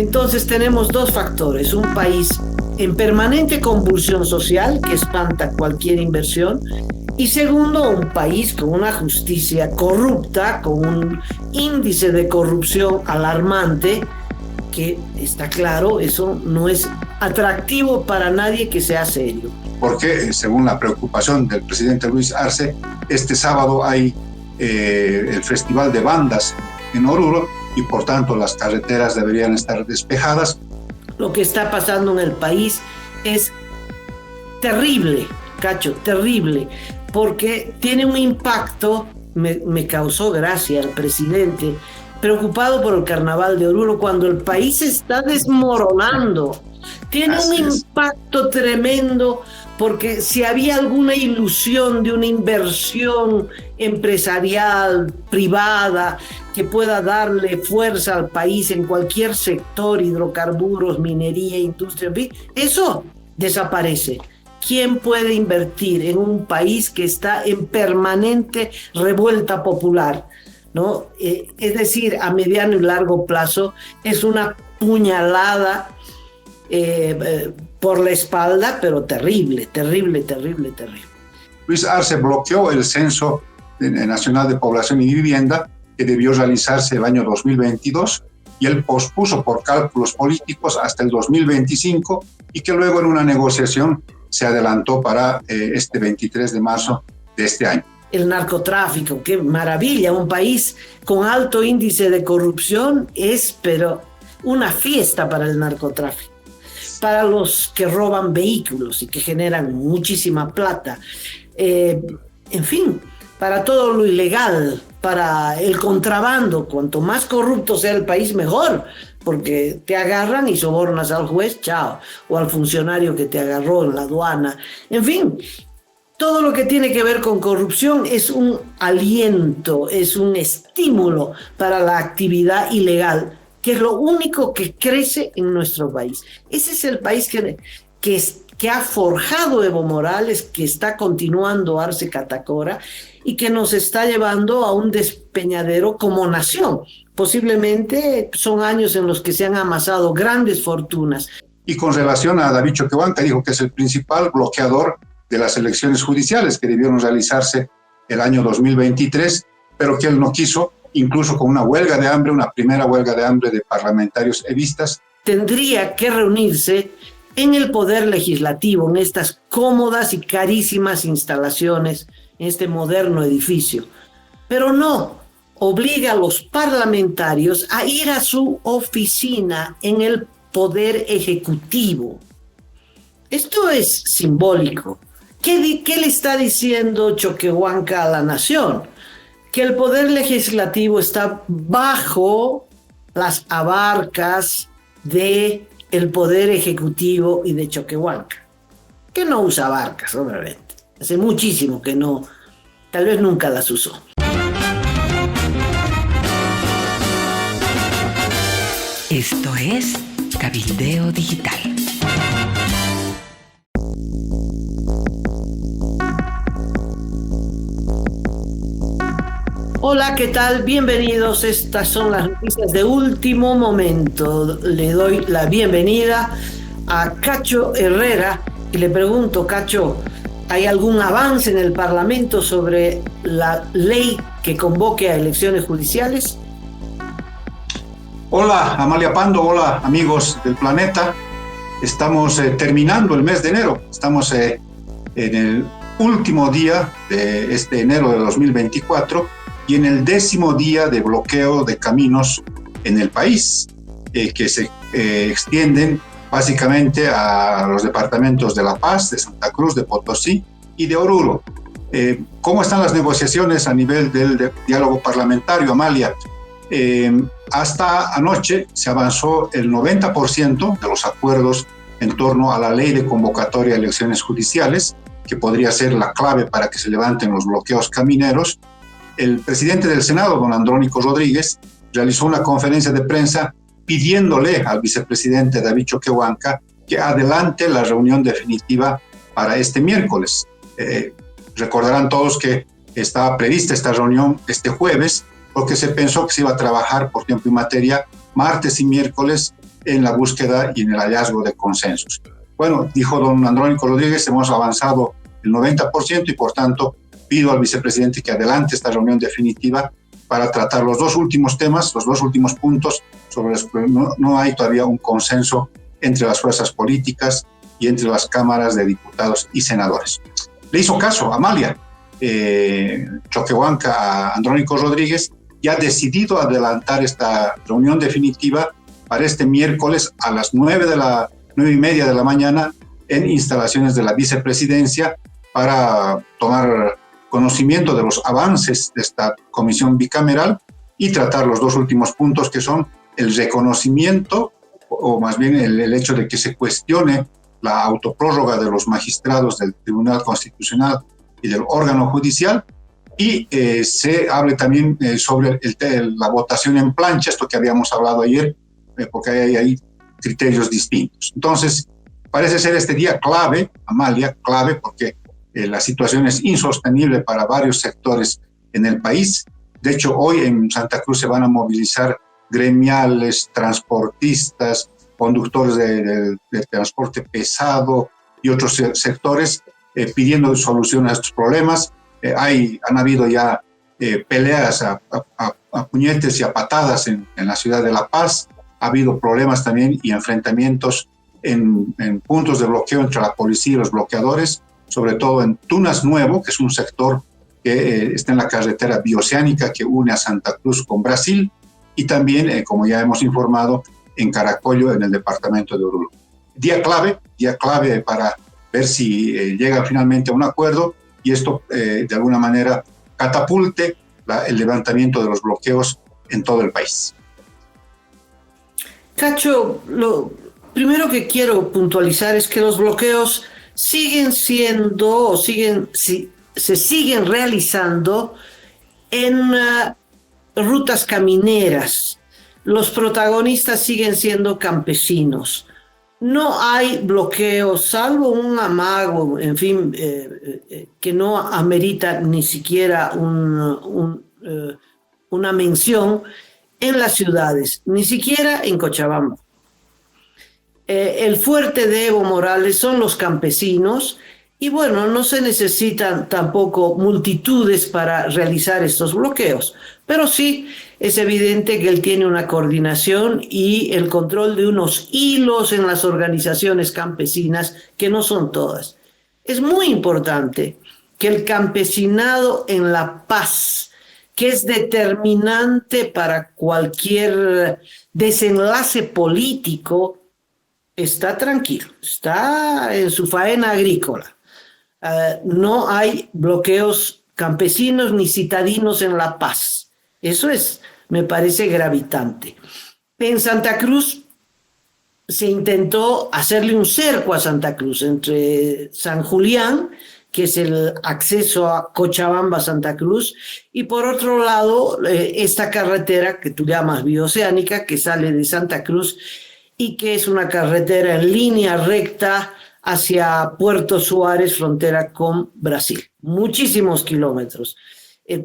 Entonces tenemos dos factores: un país en permanente convulsión social que espanta cualquier inversión, y segundo, un país con una justicia corrupta, con un índice de corrupción alarmante, que está claro, eso no es atractivo para nadie que sea serio. Porque, según la preocupación del presidente Luis Arce, este sábado hay el Festival de Bandas en Oruro y por tanto las carreteras deberían estar despejadas. Lo que está pasando en el país es terrible, Cacho, terrible, porque tiene un impacto. Me causó gracia el presidente preocupado por el carnaval de Oruro cuando el país se está desmoronando. Tiene un impacto tremendo, porque si había alguna ilusión de una inversión empresarial, privada, que pueda darle fuerza al país en cualquier sector, hidrocarburos, minería, industria, en fin, eso desaparece. ¿Quién puede invertir en un país que está en permanente revuelta popular? ¿No? Es decir, a mediano y largo plazo es una puñalada por la espalda, pero terrible, terrible, terrible, terrible. Luis Arce bloqueó el Censo Nacional de Población y Vivienda, que debió realizarse el año 2022, y él pospuso por cálculos políticos hasta el 2025, y que luego en una negociación se adelantó para este 23 de marzo de este año. El narcotráfico, qué maravilla, un país con alto índice de corrupción es, pero una fiesta para el narcotráfico, para los que roban vehículos y que generan muchísima plata, en fin, para todo lo ilegal, para el contrabando. Cuanto más corrupto sea el país, mejor, porque te agarran y sobornas al juez, chao, o al funcionario que te agarró en la aduana, en fin. Todo lo que tiene que ver con corrupción es un aliento, es un estímulo para la actividad ilegal, que es lo único que crece en nuestro país. Ese es el país que ha forjado Evo Morales, que está continuando Arce Catacora y que nos está llevando a un despeñadero como nación. Posiblemente son años en los que se han amasado grandes fortunas. Y con relación a David Choquehuanca, dijo que es el principal bloqueador de las elecciones judiciales que debieron realizarse el año 2023, pero que él no quiso, incluso con una huelga de hambre, una primera huelga de hambre de parlamentarios evistas. Tendría que reunirse en el Poder Legislativo, en estas cómodas y carísimas instalaciones, en este moderno edificio, pero no, obliga a los parlamentarios a ir a su oficina en el Poder Ejecutivo. Esto es simbólico. ¿Qué le está diciendo Choquehuanca a la nación? Que el Poder Legislativo está bajo las abarcas del Poder Ejecutivo y de Choquehuanca, que no usa abarcas, obviamente. Hace muchísimo que no, tal vez nunca las usó. Esto es Cabildeo Digital. Hola, ¿qué tal? Bienvenidos. Estas son las noticias de último momento. Le doy la bienvenida a Cacho Herrera y le pregunto, Cacho, ¿hay algún avance en el Parlamento sobre la ley que convoque a elecciones judiciales? Hola, Amalia Pando, hola, amigos del planeta. Estamos terminando el mes de enero. Estamos en el último día de este enero de 2024 y en el 10º día de bloqueo de caminos en el país, que se extienden básicamente a los departamentos de La Paz, de Santa Cruz, de Potosí y de Oruro. ¿Cómo están las negociaciones a nivel del diálogo parlamentario, Amalia? Hasta anoche se avanzó el 90% de los acuerdos en torno a la ley de convocatoria a elecciones judiciales, que podría ser la clave para que se levanten los bloqueos camineros. El presidente del Senado, don Andrónico Rodríguez, realizó una conferencia de prensa pidiéndole al vicepresidente David Choquehuanca que adelante la reunión definitiva para este miércoles. Recordarán todos que estaba prevista esta reunión este jueves, porque se pensó que se iba a trabajar por tiempo y materia martes y miércoles en la búsqueda y en el hallazgo de consensos. Bueno, dijo don Andrónico Rodríguez, hemos avanzado el 90% y por tanto pido al vicepresidente que adelante esta reunión definitiva para tratar los dos últimos temas, los dos últimos puntos sobre los que no hay todavía un consenso entre las fuerzas políticas y entre las cámaras de diputados y senadores. Le hizo caso Amalia Choquehuanca a Andrónico Rodríguez y ha decidido adelantar esta reunión definitiva para este miércoles a las 9:30 de la mañana en instalaciones de la vicepresidencia para tomar conocimiento de los avances de esta comisión bicameral y tratar los dos últimos puntos, que son el reconocimiento, o más bien el hecho de que se cuestione la autoprórroga de los magistrados del Tribunal Constitucional y del órgano judicial, y se hable también sobre la votación en plancha, esto que habíamos hablado ayer, porque hay criterios distintos. Entonces, parece ser este día clave, Amalia, clave, porque la situación es insostenible para varios sectores en el país. De hecho, hoy en Santa Cruz se van a movilizar gremiales, transportistas, conductores de transporte pesado y otros sectores pidiendo soluciones a estos problemas. Han habido ya peleas a puñetes y a patadas en la ciudad de La Paz. Ha habido problemas también y enfrentamientos en puntos de bloqueo entre la policía y los bloqueadores, sobre todo en Tunas Nuevo, que es un sector que está en la carretera bioceánica que une a Santa Cruz con Brasil, y también, como ya hemos informado, en Caracollo, en el departamento de Oruro. Día clave para ver si llega finalmente a un acuerdo y esto de alguna manera catapulte el levantamiento de los bloqueos en todo el país. Cacho, lo primero que quiero puntualizar es que los bloqueos se siguen realizando en rutas camineras. Los protagonistas siguen siendo campesinos. No hay bloqueos, salvo un amago, en fin, que no amerita ni siquiera una mención en las ciudades, ni siquiera en Cochabamba. El fuerte de Evo Morales son los campesinos y bueno, no se necesitan tampoco multitudes para realizar estos bloqueos, pero sí es evidente que él tiene una coordinación y el control de unos hilos en las organizaciones campesinas que no son todas. Es muy importante que el campesinado en La Paz, que es determinante para cualquier desenlace político, está tranquilo, está en su faena agrícola. No hay bloqueos campesinos ni citadinos en La Paz. Eso me parece gravitante. En Santa Cruz se intentó hacerle un cerco a Santa Cruz entre San Julián, que es el acceso a Cochabamba-Santa Cruz, y por otro lado, esta carretera que tú llamas bioceánica, que sale de Santa Cruz y que es una carretera en línea recta hacia Puerto Suárez, frontera con Brasil. Muchísimos kilómetros.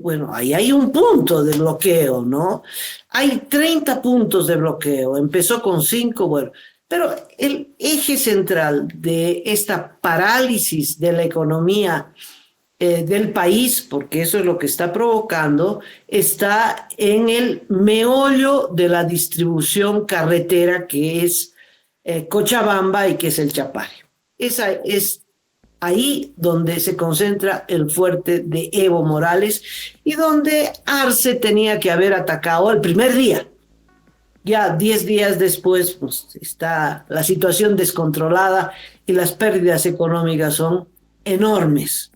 Bueno, ahí hay un punto de bloqueo, ¿no? Hay 30 puntos de bloqueo. Empezó con 5, bueno. Pero el eje central de esta parálisis de la economía del país, porque eso es lo que está provocando, está en el meollo de la distribución carretera que es Cochabamba y que es el Chapare. Esa es ahí donde se concentra el fuerte de Evo Morales y donde Arce tenía que haber atacado el primer día. Ya 10 días después, pues, está la situación descontrolada y las pérdidas económicas son enormes.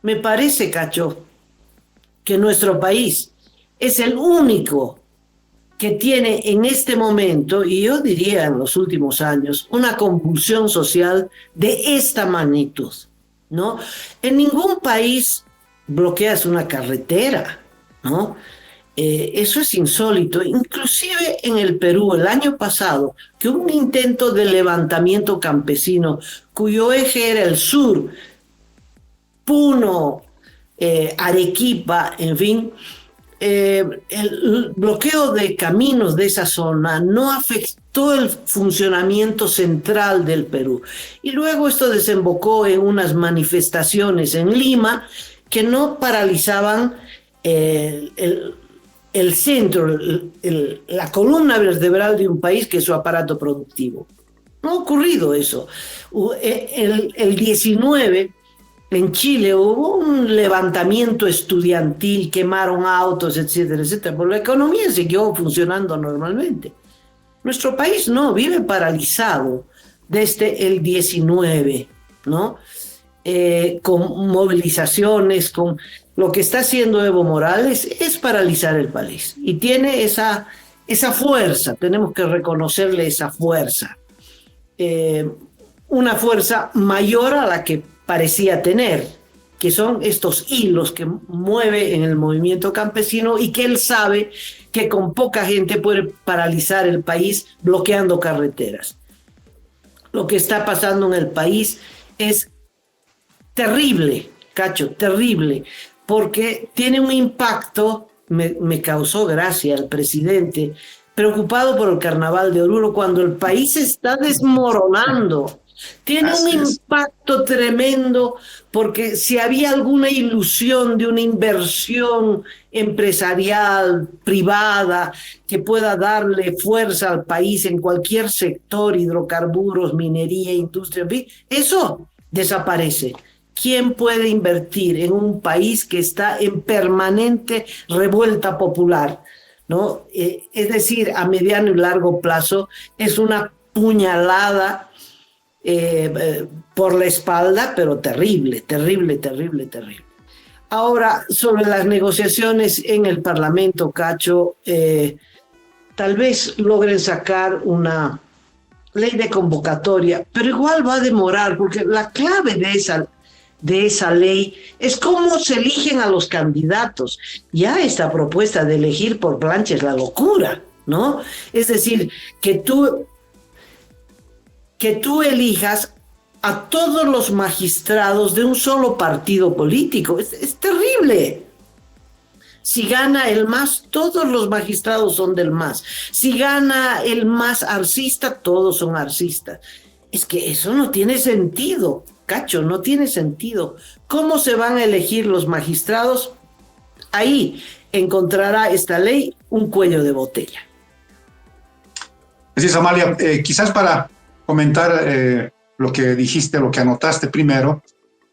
Me parece, Cacho, que nuestro país es el único que tiene en este momento, y yo diría en los últimos años, una convulsión social de esta magnitud, ¿no? En ningún país bloqueas una carretera, ¿no? Eso es insólito. Inclusive en el Perú, el año pasado, que hubo un intento de levantamiento campesino cuyo eje era el sur, Puno, Arequipa, en fin, el bloqueo de caminos de esa zona no afectó el funcionamiento central del Perú. Y luego esto desembocó en unas manifestaciones en Lima que no paralizaban el centro, la columna vertebral de un país, que es su aparato productivo. No ha ocurrido eso. El 19, en Chile, hubo un levantamiento estudiantil, quemaron autos, etcétera, etcétera, pero la economía siguió funcionando normalmente. Nuestro país no, vive paralizado desde el 19, ¿no? Con movilizaciones, con lo que está haciendo Evo Morales es paralizar el país. Y tiene esa fuerza, tenemos que reconocerle esa fuerza. Una fuerza mayor a la que parecía tener, que son estos hilos que mueve en el movimiento campesino y que él sabe que con poca gente puede paralizar el país bloqueando carreteras. Lo que está pasando en el país es terrible, Cacho, terrible, porque tiene un impacto. Me causó gracia el presidente preocupado por el carnaval de Oruro cuando el país está desmoronando. Tiene un impacto tremendo porque si había alguna ilusión de una inversión empresarial, privada, que pueda darle fuerza al país en cualquier sector, hidrocarburos, minería, industria, en fin, eso desaparece. ¿Quién puede invertir en un país que está en permanente revuelta popular? ¿No? Es decir, a mediano y largo plazo es una puñalada por la espalda, pero terrible, terrible, terrible, terrible. Ahora, sobre las negociaciones en el Parlamento, Cacho, tal vez logren sacar una ley de convocatoria, pero igual va a demorar, porque la clave de esa ley es cómo se eligen a los candidatos. Ya esta propuesta de elegir por plancha es la locura, ¿no? Es decir, que tú elijas a todos los magistrados de un solo partido político. Es terrible. Si gana el MAS, todos los magistrados son del MAS. Si gana el MAS arcista, todos son arcistas. Es que eso no tiene sentido, Cacho, no tiene sentido. ¿Cómo se van a elegir los magistrados? Ahí encontrará esta ley un cuello de botella. Así es, Amalia. Quizás para comentar lo que dijiste, lo que anotaste primero,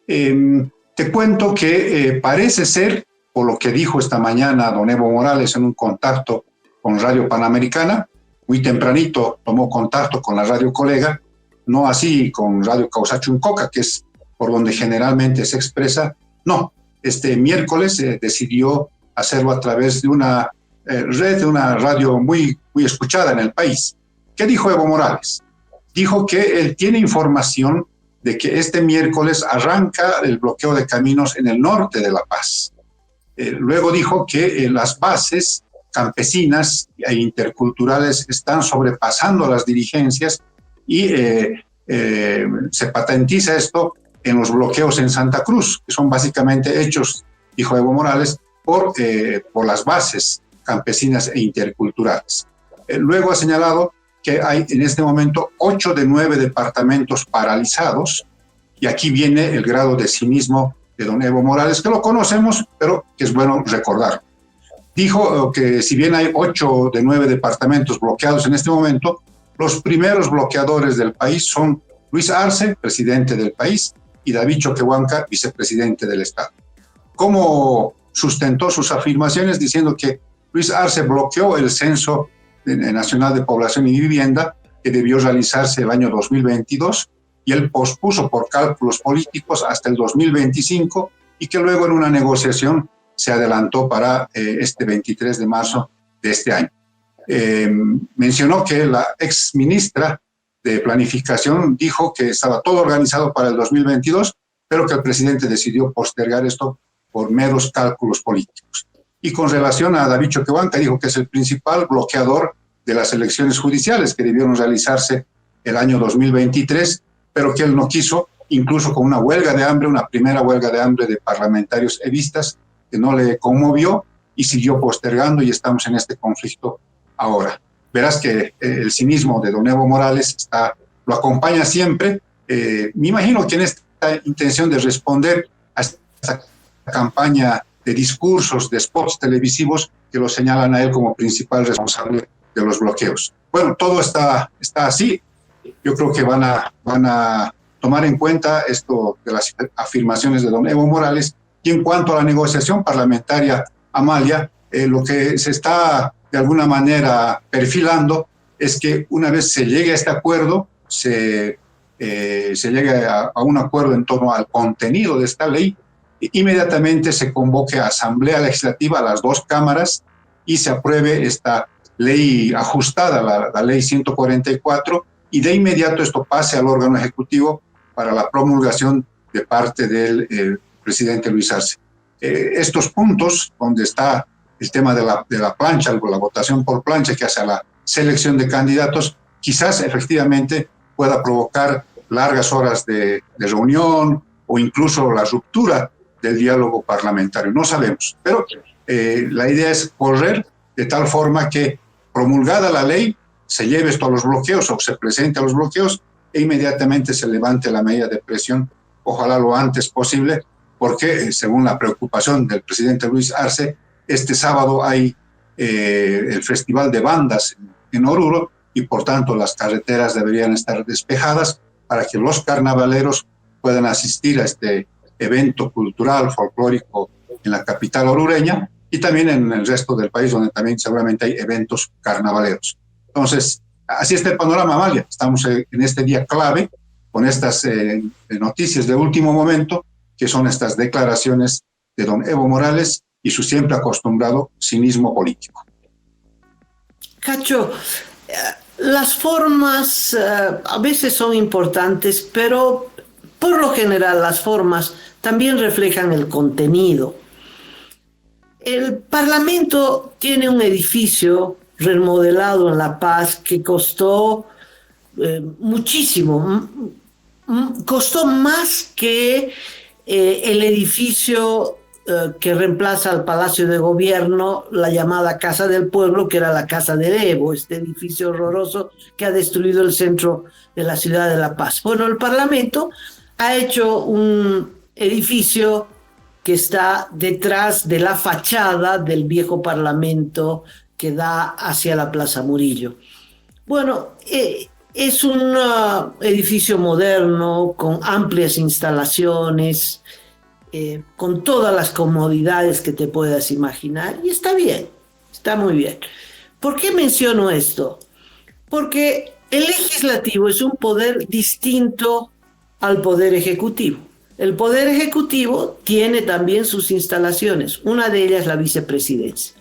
te cuento que parece ser, por lo que dijo esta mañana don Evo Morales en un contacto con Radio Panamericana, muy tempranito tomó contacto con la radio colega, no así con Radio Causachuncoca, que es por donde generalmente se expresa. No, este miércoles decidió hacerlo a través de una red, de una radio muy, muy escuchada en el país. ¿Qué dijo Evo Morales? Dijo que él tiene información de que este miércoles arranca el bloqueo de caminos en el norte de La Paz. Luego dijo que las bases campesinas e interculturales están sobrepasando las dirigencias y se patentiza esto en los bloqueos en Santa Cruz, que son básicamente hechos, dijo Evo Morales, por las bases campesinas e interculturales. Luego ha señalado que hay en este momento 8 de 9 departamentos paralizados, y aquí viene el grado de cinismo de don Evo Morales, que lo conocemos, pero que es bueno recordar. Dijo que si bien hay 8 de 9 departamentos bloqueados en este momento, los primeros bloqueadores del país son Luis Arce, presidente del país, y David Choquehuanca, vicepresidente del Estado. ¿Cómo sustentó sus afirmaciones? Diciendo que Luis Arce bloqueó el Censo Nacional de Población y Vivienda, que debió realizarse el año 2022, y él pospuso por cálculos políticos hasta el 2025, y que luego en una negociación se adelantó para este 23 de marzo de este año. Mencionó que la ex ministra de Planificación dijo que estaba todo organizado para el 2022, pero que el presidente decidió postergar esto por meros cálculos políticos. Y con relación a David Choquehuanca, dijo que es el principal bloqueador de las elecciones judiciales que debieron realizarse el año 2023, pero que él no quiso, incluso con una huelga de hambre, una primera huelga de hambre de parlamentarios evistas, que no le conmovió, y siguió postergando y estamos en este conflicto ahora. Verás que el cinismo de don Evo Morales lo acompaña siempre. Me imagino que en esta intención de responder a esta campaña de discursos, de spots televisivos que lo señalan a él como principal responsable de los bloqueos. Bueno, todo está así. Yo creo que van a tomar en cuenta esto de las afirmaciones de don Evo Morales. Y en cuanto a la negociación parlamentaria, Amalia, lo que se está de alguna manera perfilando es que una vez se llegue a este acuerdo, se llegue a un acuerdo en torno al contenido de esta ley, inmediatamente se convoque a Asamblea Legislativa, a las dos cámaras, y se apruebe esta ley ajustada, la ley 144, y de inmediato esto pase al órgano ejecutivo para la promulgación de parte del presidente Luis Arce. Estos puntos, donde está el tema de la plancha, la votación por plancha que hace a la selección de candidatos, quizás efectivamente pueda provocar largas horas de reunión o incluso la ruptura del diálogo parlamentario. No sabemos, pero la idea es correr de tal forma que, promulgada la ley, se lleve esto a los bloqueos o se presente a los bloqueos e inmediatamente se levante la medida de presión, ojalá lo antes posible, porque según la preocupación del presidente Luis Arce, este sábado hay el Festival de Bandas en Oruro y por tanto las carreteras deberían estar despejadas para que los carnavaleros puedan asistir a este evento cultural, folclórico en la capital orureña y también en el resto del país, donde también seguramente hay eventos carnavaleros. Entonces, así está el panorama, Amalia. Estamos en este día clave con estas noticias de último momento, que son estas declaraciones de don Evo Morales y su siempre acostumbrado cinismo político. Cacho, las formas a veces son importantes, pero por lo general las formas también reflejan el contenido. El Parlamento tiene un edificio remodelado en La Paz que costó muchísimo, costó más que el edificio que reemplaza al Palacio de Gobierno, la llamada Casa del Pueblo, que era la Casa de Evo, este edificio horroroso que ha destruido el centro de la ciudad de La Paz. Bueno, el Parlamento ha hecho un edificio que está detrás de la fachada del viejo Parlamento que da hacia la Plaza Murillo. Bueno, es un edificio moderno, con amplias instalaciones, con todas las comodidades que te puedas imaginar, y está bien, está muy bien. ¿Por qué menciono esto? Porque el legislativo es un poder distinto al poder ejecutivo. El poder ejecutivo tiene también sus instalaciones, una de ellas la vicepresidencia.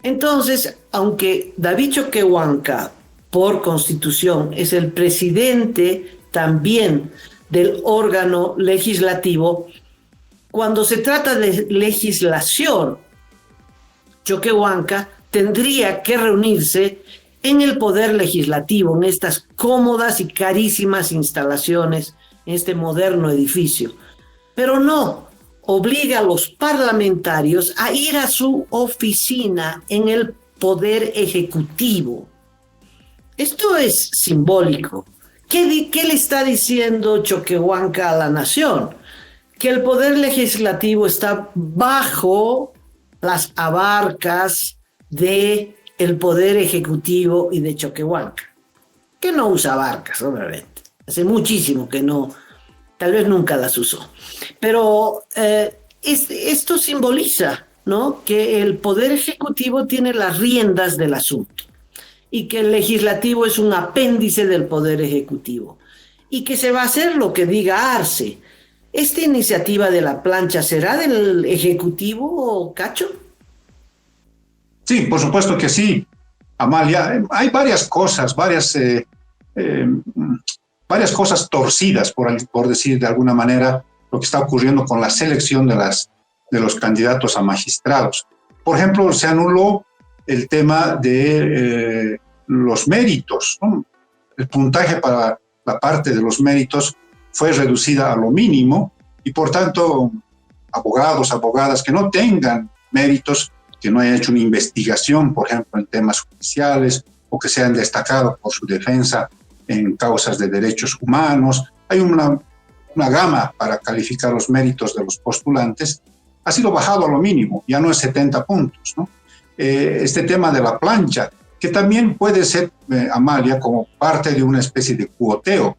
Entonces, aunque David Choquehuanca, por constitución, es el presidente también del órgano legislativo, cuando se trata de legislación, Choquehuanca tendría que reunirse en el poder legislativo, en estas cómodas y carísimas instalaciones, en este moderno edificio. Pero no, obliga a los parlamentarios a ir a su oficina en el poder ejecutivo. Esto es simbólico. ¿Qué le está diciendo Choquehuanca a la nación? Que el poder legislativo está bajo las abarcas del poder ejecutivo y de Choquehuanca, que no usa abarcas, obviamente. Hace muchísimo que no, tal vez nunca las usó. Pero esto simboliza, ¿no?, que el poder ejecutivo tiene las riendas del asunto y que el legislativo es un apéndice del poder ejecutivo y que se va a hacer lo que diga Arce. ¿Esta iniciativa de la plancha será del Ejecutivo, Cacho? Sí, por supuesto que sí, Amalia. Hay varias cosas, varias cosas torcidas, por decir de alguna manera, lo que está ocurriendo con la selección de los candidatos a magistrados. Por ejemplo, se anuló el tema de los méritos, ¿no? El puntaje para la parte de los méritos fue reducida a lo mínimo y por tanto abogados, abogadas que no tengan méritos que no hayan hecho una investigación, por ejemplo, en temas judiciales, o que sean destacados por su defensa en causas de derechos humanos. Hay una gama para calificar los méritos de los postulantes. Ha sido bajado a lo mínimo, ya no es 70 puntos, ¿no? Este tema de la plancha, que también puede ser, Amalia, como parte de una especie de cuoteo,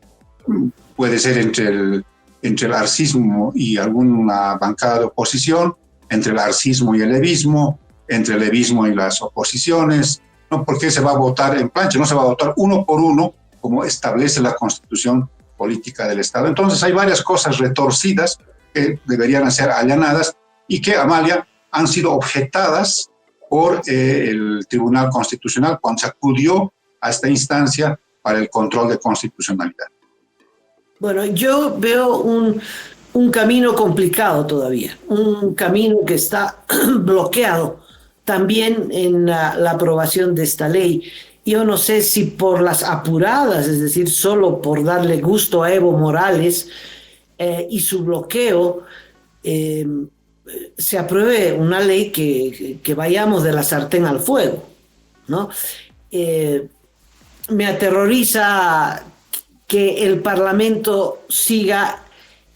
puede ser entre el arcismo y alguna bancada de oposición, entre el arcismo y el levismo, entre el levismo y las oposiciones, ¿no? Porque se va a votar en plancha, no se va a votar uno por uno, como establece la Constitución Política del Estado. Entonces hay varias cosas retorcidas que deberían ser allanadas y que, Amalia, han sido objetadas por el Tribunal Constitucional cuando se acudió a esta instancia para el control de constitucionalidad. Bueno, yo veo un camino complicado todavía, un camino que está bloqueado también en la aprobación de esta ley. Yo no sé si por las apuradas, es decir, solo por darle gusto a Evo Morales y su bloqueo, se apruebe una ley que vayamos de la sartén al fuego, ¿no? Me aterroriza que el Parlamento siga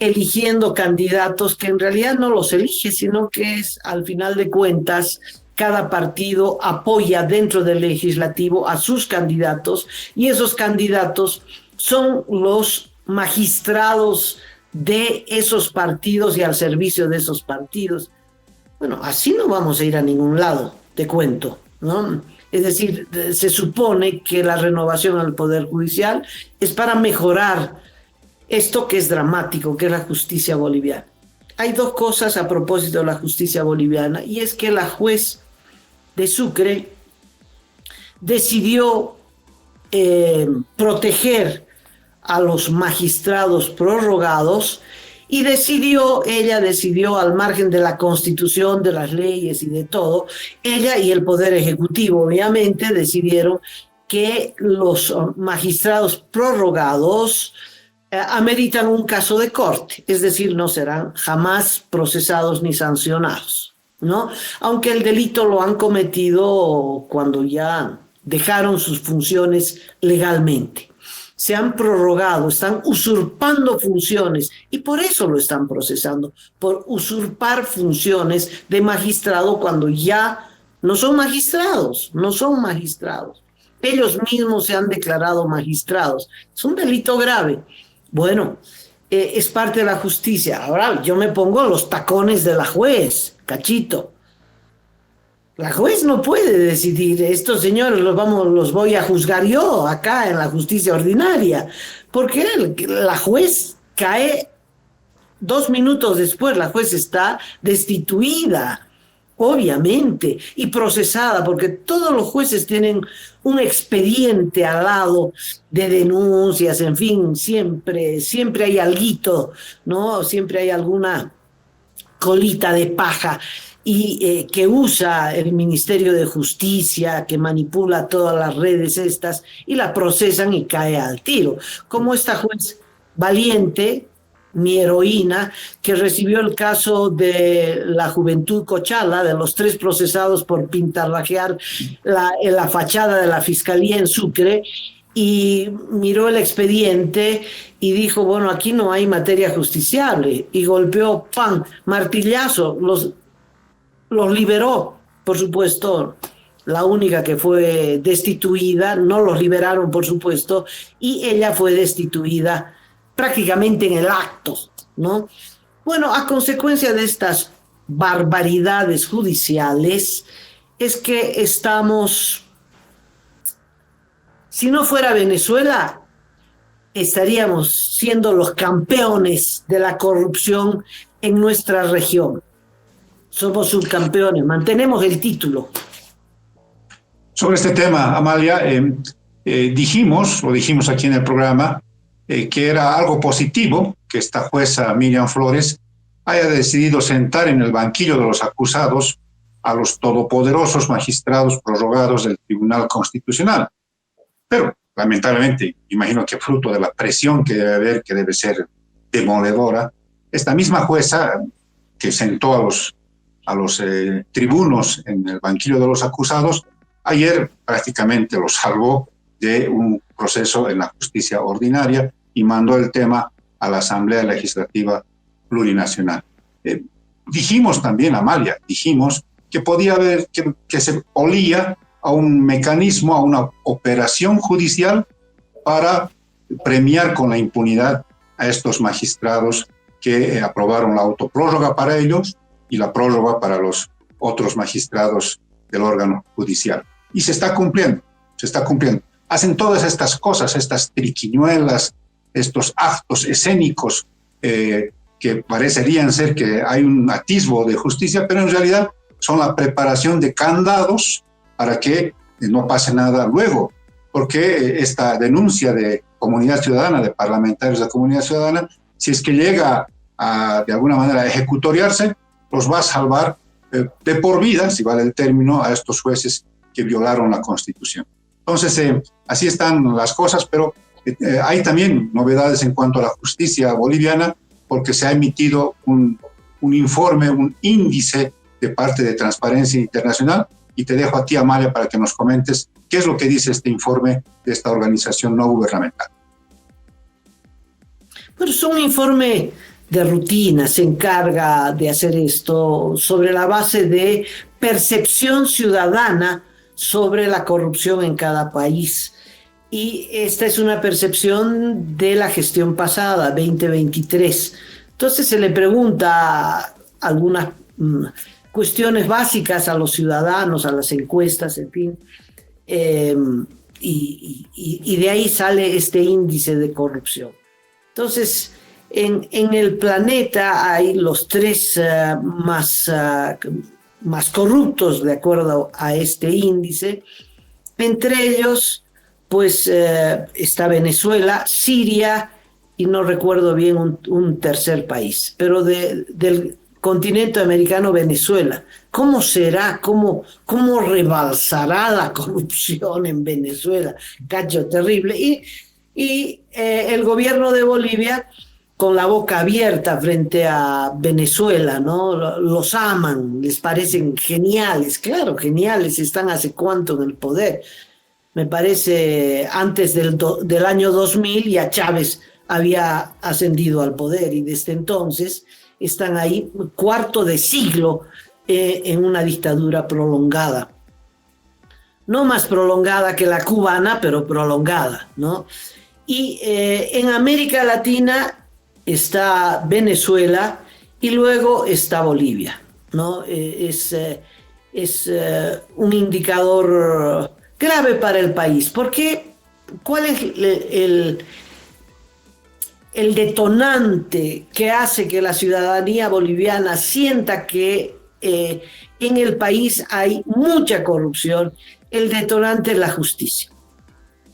eligiendo candidatos que en realidad no los elige, sino que es, al final de cuentas, cada partido apoya dentro del legislativo a sus candidatos y esos candidatos son los magistrados de esos partidos y al servicio de esos partidos. Bueno, así no vamos a ir a ningún lado, te cuento, ¿no? Es decir, se supone que la renovación al Poder Judicial es para mejorar esto que es dramático, que es la justicia boliviana. Hay dos cosas a propósito de la justicia boliviana, y es que la juez de Sucre decidió proteger a los magistrados prorrogados y ella decidió al margen de la Constitución, de las leyes y de todo, ella y el Poder Ejecutivo obviamente decidieron que los magistrados prorrogados ameritan un caso de corte, es decir, no serán jamás procesados ni sancionados, ¿no? Aunque el delito lo han cometido cuando ya dejaron sus funciones legalmente. Se han prorrogado, están usurpando funciones y por eso lo están procesando, por usurpar funciones de magistrado cuando ya no son magistrados, no son magistrados. Ellos mismos se han declarado magistrados. Es un delito grave. Bueno, es parte de la justicia. Ahora yo me pongo los tacones de la juez, Cachito. La juez no puede decidir, estos señores los voy a juzgar yo acá en la justicia ordinaria, porque la juez cae 2 minutos después, la juez está destituida, obviamente, y procesada, porque todos los jueces tienen un expediente al lado de denuncias, en fin, siempre hay alguito, ¿no? Siempre hay alguna colita de paja y que usa el Ministerio de Justicia, que manipula todas las redes estas y la procesan y cae al tiro. Como esta juez valiente, mi heroína, que recibió el caso de la Juventud Cochala, de los 3 procesados por pintarrajear la fachada de la Fiscalía en Sucre, y miró el expediente y dijo, bueno, aquí no hay materia justiciable, y golpeó, ¡pam!, martillazo, los liberó, por supuesto, la única que fue destituida, no los liberaron, por supuesto, y ella fue destituida prácticamente en el acto, ¿no? Bueno, a consecuencia de estas barbaridades judiciales, es que estamos, si no fuera Venezuela, estaríamos siendo los campeones de la corrupción en nuestra región. Somos subcampeones, mantenemos el título. Sobre este tema, Amalia, dijimos aquí en el programa, que era algo positivo que esta jueza Miriam Flores haya decidido sentar en el banquillo de los acusados a los todopoderosos magistrados prorrogados del Tribunal Constitucional. Pero, lamentablemente, imagino que fruto de la presión que debe haber, que debe ser demoledora, esta misma jueza que sentó a los a los tribunos en el banquillo de los acusados, ayer prácticamente los salvó de un proceso en la justicia ordinaria y mandó el tema a la Asamblea Legislativa Plurinacional. Dijimos también, Amalia, dijimos que podía haber, que se olía a un mecanismo, a una operación judicial para premiar con la impunidad a estos magistrados que aprobaron la autoprórroga para ellos y la prórroga para los otros magistrados del órgano judicial. Y se está cumpliendo, se está cumpliendo. Hacen todas estas cosas, estas triquiñuelas, estos actos escénicos que parecerían ser que hay un atisbo de justicia, pero en realidad son la preparación de candados para que no pase nada luego, porque esta denuncia de comunidad ciudadana, de parlamentarios de comunidad ciudadana, si es que llega a, de alguna manera, a ejecutoriarse, los va a salvar de por vida, si vale el término, a estos jueces que violaron la Constitución. Entonces, así están las cosas, pero hay también novedades en cuanto a la justicia boliviana, porque se ha emitido un informe, un índice de parte de Transparencia Internacional, y te dejo a ti, Amalia, para que nos comentes qué es lo que dice este informe de esta organización no gubernamental. Bueno, es un informe de rutina, se encarga de hacer esto sobre la base de percepción ciudadana sobre la corrupción en cada país. Y esta es una percepción de la gestión pasada, 2023. Entonces se le pregunta algunas cuestiones básicas a los ciudadanos, a las encuestas, en fin. Y de ahí sale este índice de corrupción. Entonces, en el planeta hay los tres más corruptos de acuerdo a este índice. Entre ellos, pues está Venezuela, Siria y no recuerdo bien un tercer país, pero del continente americano, Venezuela. ¿Cómo será? ¿Cómo rebalsará la corrupción en Venezuela? Cacho terrible. Y el gobierno de Bolivia con la boca abierta frente a Venezuela, ¿no? Los aman, les parecen geniales, claro, geniales, están hace cuánto en el poder. Me parece antes del año 2000 ya Chávez había ascendido al poder y desde entonces están ahí cuarto de siglo en una dictadura prolongada. No más prolongada que la cubana, pero prolongada, ¿no? Y en América Latina está Venezuela y luego está Bolivia, ¿no? Es un indicador grave para el país. Porque, ¿cuál es el detonante que hace que la ciudadanía boliviana sienta que en el país hay mucha corrupción? El detonante es la justicia.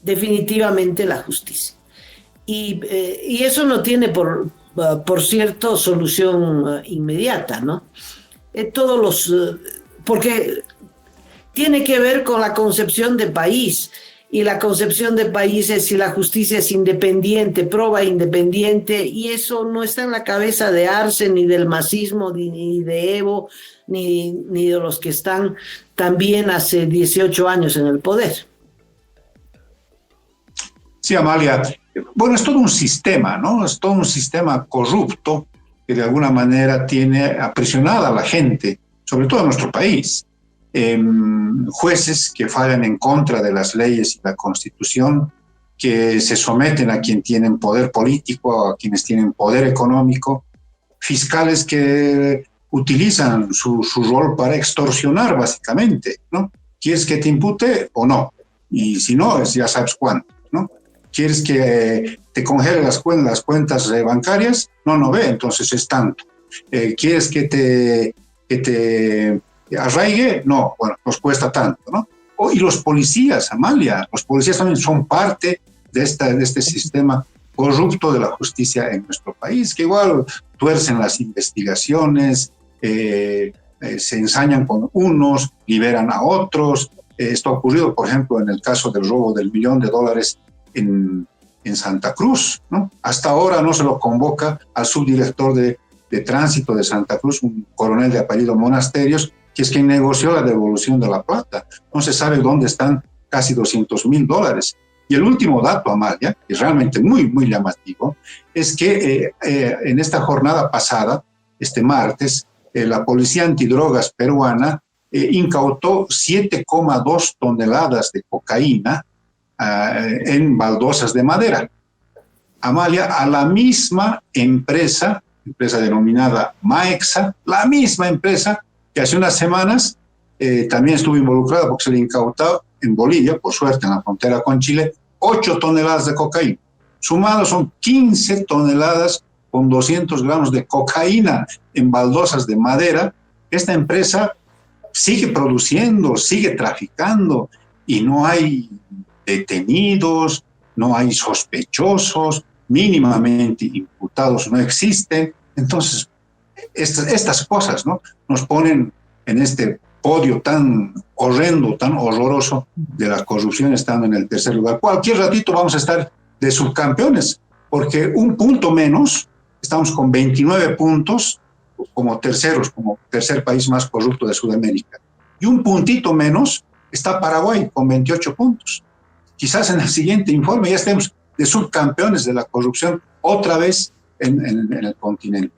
Definitivamente la justicia. Y eso no tiene, por cierto, solución inmediata, ¿no? Porque tiene que ver con la concepción de país, y la concepción de país es si la justicia es independiente, proba independiente, y eso no está en la cabeza de Arce, ni del masismo, ni de Evo, ni de los que están también hace 18 años en el poder. Sí, Amalia. Bueno, es todo un sistema, ¿no? Es todo un sistema corrupto que de alguna manera tiene aprisionada a la gente, sobre todo en nuestro país. Jueces que fallan en contra de las leyes y la Constitución, que se someten a quienes tienen poder político, a quienes tienen poder económico, fiscales que utilizan su rol para extorsionar, básicamente, ¿no? ¿Quieres que te impute o no? Y si no, ya sabes cuánto, ¿no? ¿Quieres que te congele las cuentas bancarias? No ve, entonces es tanto. ¿Quieres que te arraigue? No, bueno, nos cuesta tanto, ¿no? Y los policías, Amalia, los policías también son parte de este sistema corrupto de la justicia en nuestro país, que igual tuercen las investigaciones, se ensañan con unos, liberan a otros. Esto ha ocurrido, por ejemplo, en el caso del robo del $1.000.000 en Santa Cruz, ¿no? Hasta ahora no se lo convoca al subdirector de de Tránsito de Santa Cruz, un coronel de apellido Monasterios, que es quien negoció la devolución de la plata. No se sabe dónde están casi $200,000. Y el último dato, Amalia, que es realmente muy, muy llamativo, es que en esta jornada pasada, este martes, la Policía Antidrogas peruana incautó 7,2 toneladas de cocaína en baldosas de madera. Amalia, a la misma empresa denominada Maexa, la misma empresa que hace unas semanas también estuvo involucrada porque se le incautó en Bolivia, por suerte en la frontera con Chile, 8 toneladas de cocaína. Sumados son 15 toneladas con 200 gramos de cocaína en baldosas de madera. Esta empresa sigue produciendo, sigue traficando y no hay detenidos, no hay sospechosos, mínimamente imputados no existen. Entonces, estas cosas, ¿no?, nos ponen en este podio tan horrendo, tan horroroso de la corrupción, estando en el tercer lugar. Cualquier ratito vamos a estar de subcampeones, porque un punto menos, estamos con 29 puntos como terceros, como tercer país más corrupto de Sudamérica. Y un puntito menos está Paraguay con 28 puntos. Quizás en el siguiente informe ya estemos de subcampeones de la corrupción otra vez en el continente.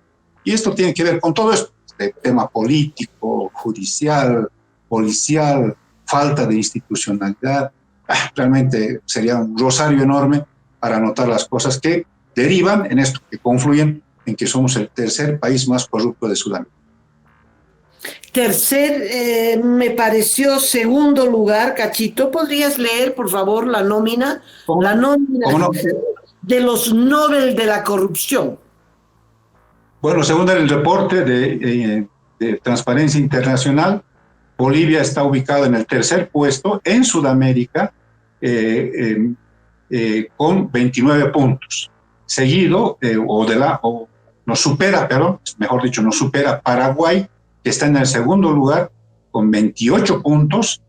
Y esto tiene que ver con todo esto, este tema político, judicial, policial, falta de institucionalidad. Realmente sería un rosario enorme para anotar las cosas que derivan en esto, que confluyen en que somos el tercer país más corrupto de Sudamérica. Me pareció segundo lugar. Cachito, ¿podrías leer, por favor, la nómina? ¿Cómo? La nómina ¿Cómo no? de los Nobel de la corrupción. Bueno, según el reporte de Transparencia Internacional, Bolivia está ubicado en el tercer puesto en Sudamérica con 29 puntos. Seguido, nos supera Paraguay, que está en el segundo lugar con 28 puntos,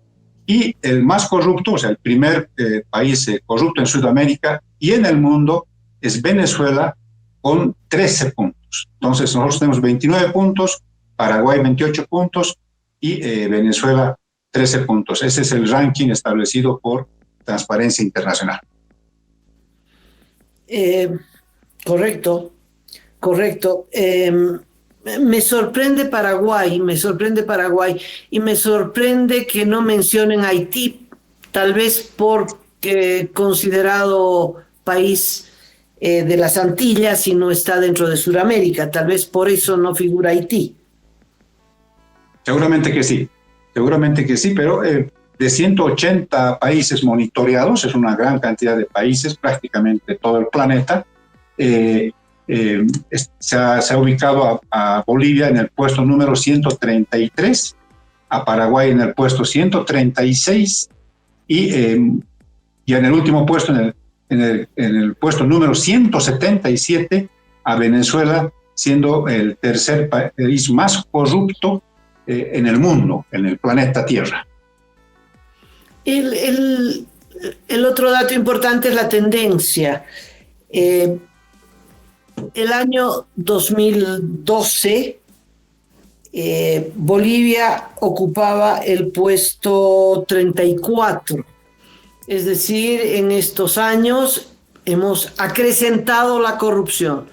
y el más corrupto, o sea, el primer país corrupto en Sudamérica y en el mundo, es Venezuela con 13 puntos. Entonces, nosotros tenemos 29 puntos, Paraguay 28 puntos y Venezuela 13 puntos. Ese es el ranking establecido por Transparencia Internacional. Correcto. Me sorprende Paraguay y me sorprende que no mencionen Haití, tal vez porque considerado país de las Antillas y no está dentro de Sudamérica, tal vez por eso no figura Haití. Seguramente que sí, pero de 180 países monitoreados, es una gran cantidad de países, prácticamente todo el planeta, se ha ubicado a Bolivia en el puesto número 133, a Paraguay en el puesto 136 y en el último puesto, en el puesto número 177, a Venezuela, siendo el tercer país más corrupto en el mundo, en el planeta Tierra. El otro dato importante es la tendencia. El año 2012, Bolivia ocupaba el puesto 34. Es decir, en estos años hemos acrecentado la corrupción.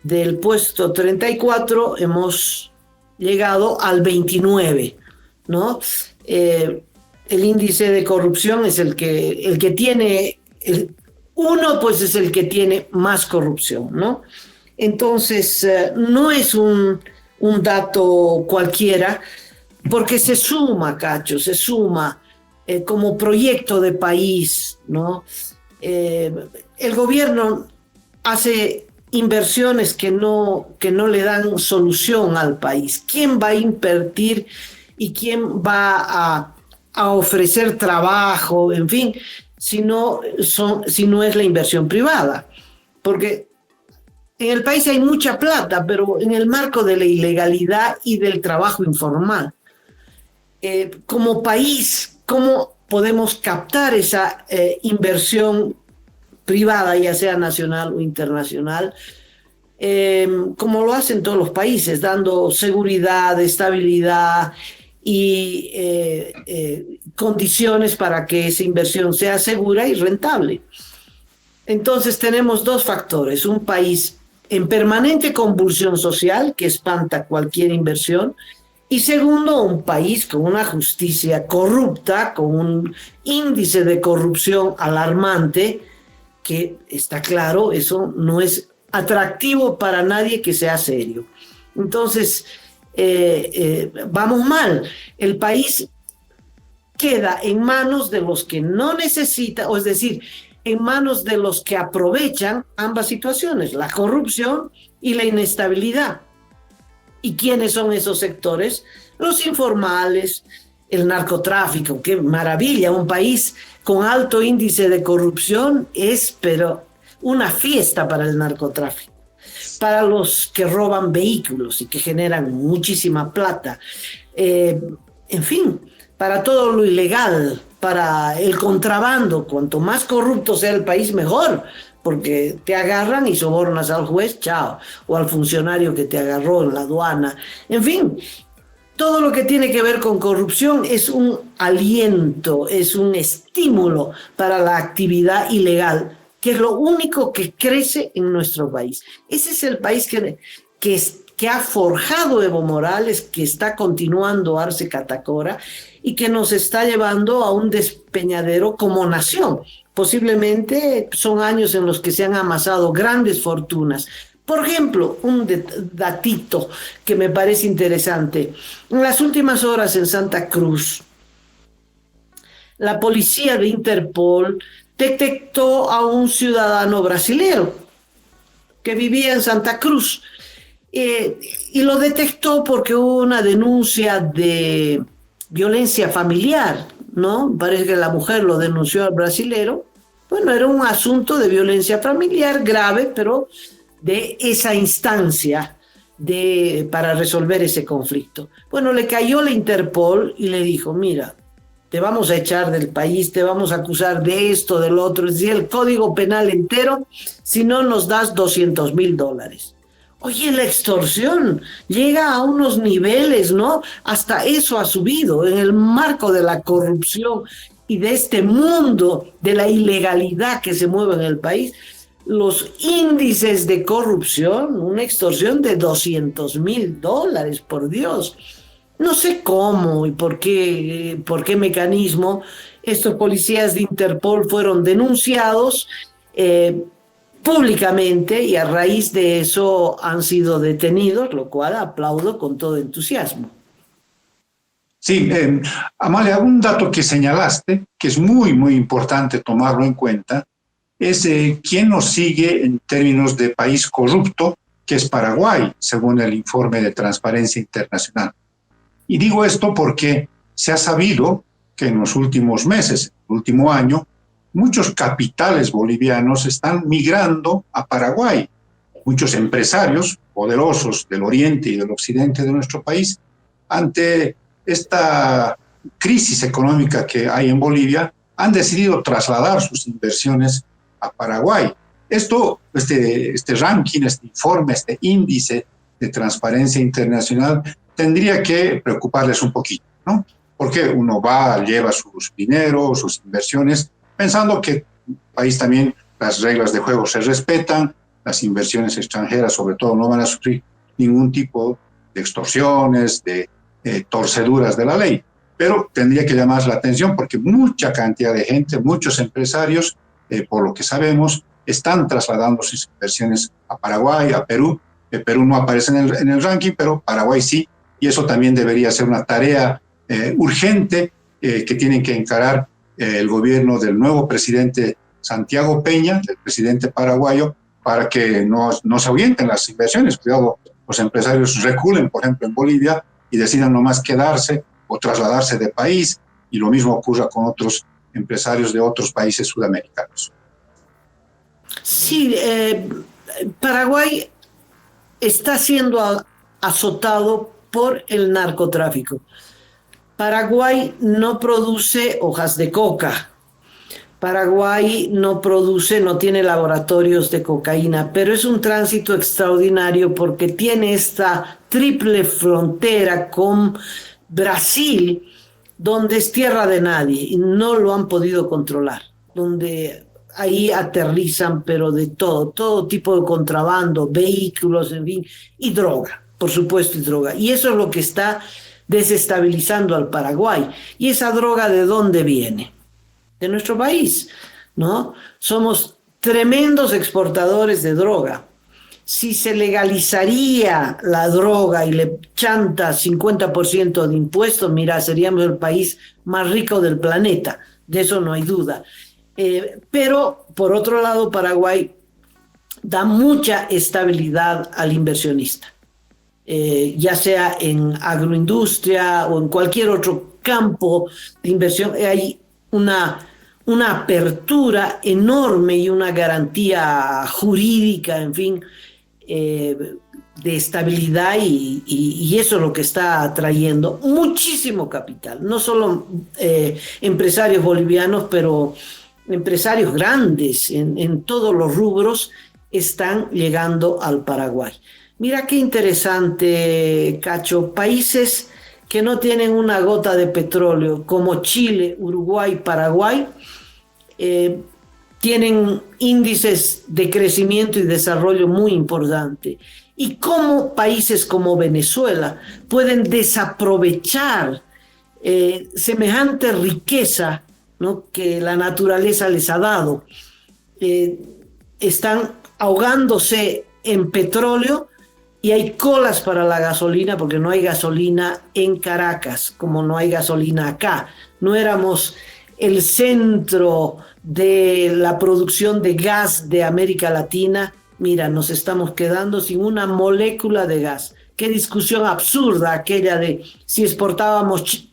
Del puesto 34 hemos llegado al 29, ¿no? El índice de corrupción es el que tiene... Uno, pues, es el que tiene más corrupción, ¿no? Entonces, no es un dato cualquiera, porque se suma, Cacho, como proyecto de país, ¿no? El gobierno hace inversiones que no le dan solución al país. ¿Quién va a invertir y quién va a ofrecer trabajo, en fin, si no es la inversión privada? Porque en el país hay mucha plata, pero en el marco de la ilegalidad y del trabajo informal. Como país, ¿cómo podemos captar esa inversión privada, ya sea nacional o internacional? como lo hacen todos los países, dando seguridad, estabilidad y condiciones para que esa inversión sea segura y rentable. Entonces tenemos dos factores: un país en permanente convulsión social que espanta cualquier inversión, y segundo, un país con una justicia corrupta, con un índice de corrupción alarmante, que está claro, eso no es atractivo para nadie que sea serio. Entonces, vamos mal. El país queda en manos de los que no necesitan, o es decir, en manos de los que aprovechan ambas situaciones, la corrupción y la inestabilidad. ¿Y quiénes son esos sectores? Los informales, el narcotráfico. ¡Qué maravilla! Un país con alto índice de corrupción es, pero, una fiesta para el narcotráfico. Para los que roban vehículos y que generan muchísima plata. En fin, para todo lo ilegal, para el contrabando. Cuanto más corrupto sea el país, mejor, porque te agarran y sobornas al juez, chao, o al funcionario que te agarró en la aduana. En fin, todo lo que tiene que ver con corrupción es un aliento, es un estímulo para la actividad ilegal, que es lo único que crece en nuestro país. Ese es el país que ha forjado Evo Morales, que está continuando Arce Catacora y que nos está llevando a un despeñadero como nación. Posiblemente son años en los que se han amasado grandes fortunas. Por ejemplo, un datito que me parece interesante. En las últimas horas en Santa Cruz, la policía de Interpol detectó a un ciudadano brasilero que vivía en Santa Cruz. Y lo detectó porque hubo una denuncia de violencia familiar, ¿no? Parece que la mujer lo denunció al brasilero. Bueno, era un asunto de violencia familiar grave, pero de esa instancia para resolver ese conflicto. Bueno, le cayó la Interpol y le dijo: mira, te vamos a echar del país, te vamos a acusar de esto, del otro, es decir, el código penal entero, si no nos das $200,000. Oye, la extorsión llega a unos niveles, ¿no? Hasta eso ha subido en el marco de la corrupción y de este mundo de la ilegalidad que se mueve en el país. Los índices de corrupción, una extorsión de $200,000, por Dios. No sé cómo y por qué mecanismo estos policías de Interpol fueron denunciados públicamente, y a raíz de eso han sido detenidos, lo cual aplaudo con todo entusiasmo. Sí, Amalia, un dato que señalaste, que es muy, muy importante tomarlo en cuenta, es quién nos sigue en términos de país corrupto, que es Paraguay, según el informe de Transparencia Internacional. Y digo esto porque se ha sabido que en los últimos meses, el último año, muchos capitales bolivianos están migrando a Paraguay. Muchos empresarios poderosos del oriente y del occidente de nuestro país, ante esta crisis económica que hay en Bolivia, han decidido trasladar sus inversiones a Paraguay. Este ranking, este informe, este índice de Transparencia Internacional tendría que preocuparles un poquito, ¿no? Porque uno va, lleva sus dineros, sus inversiones, pensando que en el país también las reglas de juego se respetan, las inversiones extranjeras sobre todo no van a sufrir ningún tipo de extorsiones, de torceduras de la ley. Pero tendría que llamar la atención porque mucha cantidad de gente, muchos empresarios, por lo que sabemos, están trasladando sus inversiones a Paraguay, a Perú. Perú no aparece en el ranking, pero Paraguay sí, y eso también debería ser una tarea urgente que tienen que encarar el gobierno del nuevo presidente Santiago Peña, el presidente paraguayo, para que no se ahuyenten las inversiones. Cuidado, los empresarios reculen, por ejemplo, en Bolivia y decidan nomás quedarse o trasladarse de país, y lo mismo ocurra con otros empresarios de otros países sudamericanos. Sí, Paraguay está siendo azotado por el narcotráfico. Paraguay no produce hojas de coca, Paraguay no produce, no tiene laboratorios de cocaína, pero es un tránsito extraordinario porque tiene esta triple frontera con Brasil, donde es tierra de nadie y no lo han podido controlar, donde ahí aterrizan, pero de todo tipo de contrabando, vehículos, en fin, y droga, por supuesto, y droga. Y eso es lo que está desestabilizando al Paraguay. ¿Y esa droga de dónde viene? De nuestro país, ¿no? Somos tremendos exportadores de droga. Si se legalizaría la droga y le chanta 50% de impuestos, mira, seríamos el país más rico del planeta, de eso no hay duda. Pero, por otro lado, Paraguay da mucha estabilidad al inversionista, ya sea en agroindustria o en cualquier otro campo de inversión. Hay una apertura enorme y una garantía jurídica, en fin, de estabilidad y eso es lo que está atrayendo muchísimo capital, no solo empresarios bolivianos, pero empresarios grandes en todos los rubros están llegando al Paraguay. Mira qué interesante, Cacho, países que no tienen una gota de petróleo, como Chile, Uruguay, Paraguay, tienen índices de crecimiento y desarrollo muy importantes. Y cómo países como Venezuela pueden desaprovechar semejante riqueza, ¿no?, que la naturaleza les ha dado. Están ahogándose en petróleo y hay colas para la gasolina porque no hay gasolina en Caracas, como no hay gasolina acá. No éramos el centro de la producción de gas de América Latina. Mira, nos estamos quedando sin una molécula de gas. Qué discusión absurda aquella de si exportábamos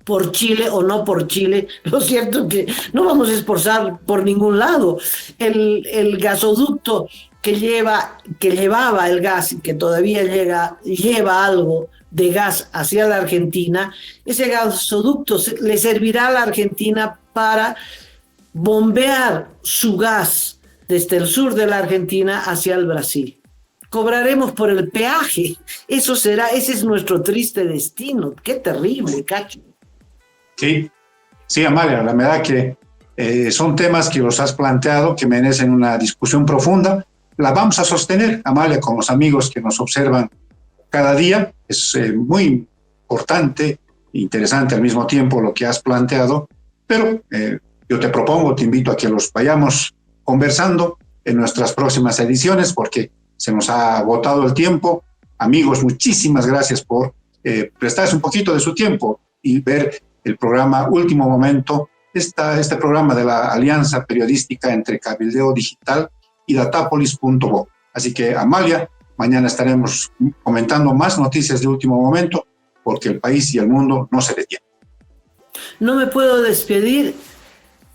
por Chile o no por Chile. Lo cierto es que no vamos a exportar por ningún lado. El gasoducto que llevaba el gas y que todavía lleva algo de gas hacia la Argentina, ese gasoducto le servirá a la Argentina para bombear su gas desde el sur de la Argentina hacia el Brasil. Cobraremos por el peaje. Ese es nuestro triste destino. Qué terrible, Cacho. Sí, Amalia, la verdad que son temas que los has planteado que merecen una discusión profunda. La vamos a sostener, Amalia, con los amigos que nos observan cada día. Es muy importante e interesante al mismo tiempo lo que has planteado, pero yo te propongo, te invito a que los vayamos conversando en nuestras próximas ediciones porque se nos ha agotado el tiempo. Amigos, muchísimas gracias por prestarse un poquito de su tiempo y ver el programa Último Momento, este programa de la alianza periodística entre Cabildeo Digital y Datapolis.bo. Así que, Amalia, mañana estaremos comentando más noticias de último momento porque el país y el mundo no se detienen. No me puedo despedir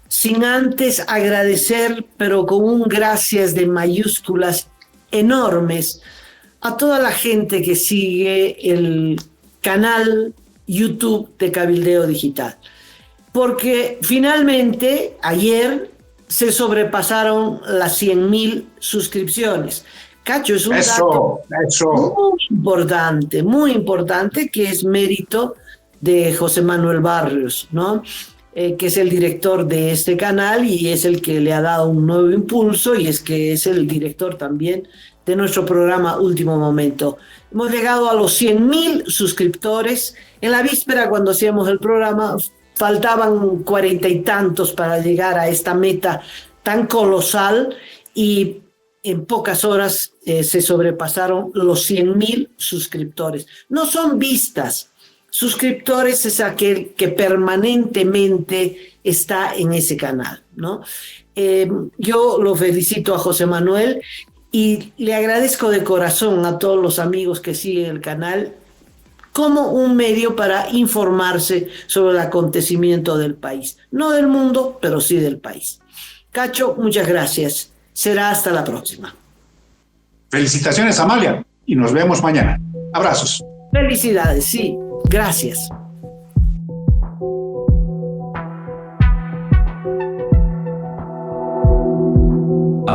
sin antes agradecer, pero con un gracias de mayúsculas enormes, a toda la gente que sigue el canal YouTube de Cabildeo Digital. Porque finalmente, ayer se sobrepasaron las 100.000 suscripciones. Cacho, es un dato muy importante, que es mérito de José Manuel Barrios, ¿no? Que es el director de este canal y es el que le ha dado un nuevo impulso y es el director también de nuestro programa Último Momento. Hemos llegado a los 100.000 suscriptores. En la víspera, cuando hacíamos el programa, faltaban 40 y tantos para llegar a esta meta tan colosal y en pocas horas se sobrepasaron los 100.000 suscriptores. No son vistas. Suscriptores es aquel que permanentemente está en ese canal, ¿no? Yo lo felicito a José Manuel y le agradezco de corazón a todos los amigos que siguen el canal como un medio para informarse sobre el acontecimiento del país. No del mundo, pero sí del país. Cacho, muchas gracias. Será hasta la próxima. Felicitaciones, Amalia, y nos vemos mañana. Abrazos. Felicidades, sí. Gracias.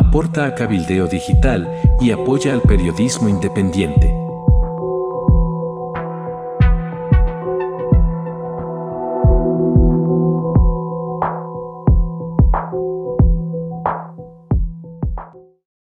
aporta a Cabildeo Digital y apoya al periodismo independiente.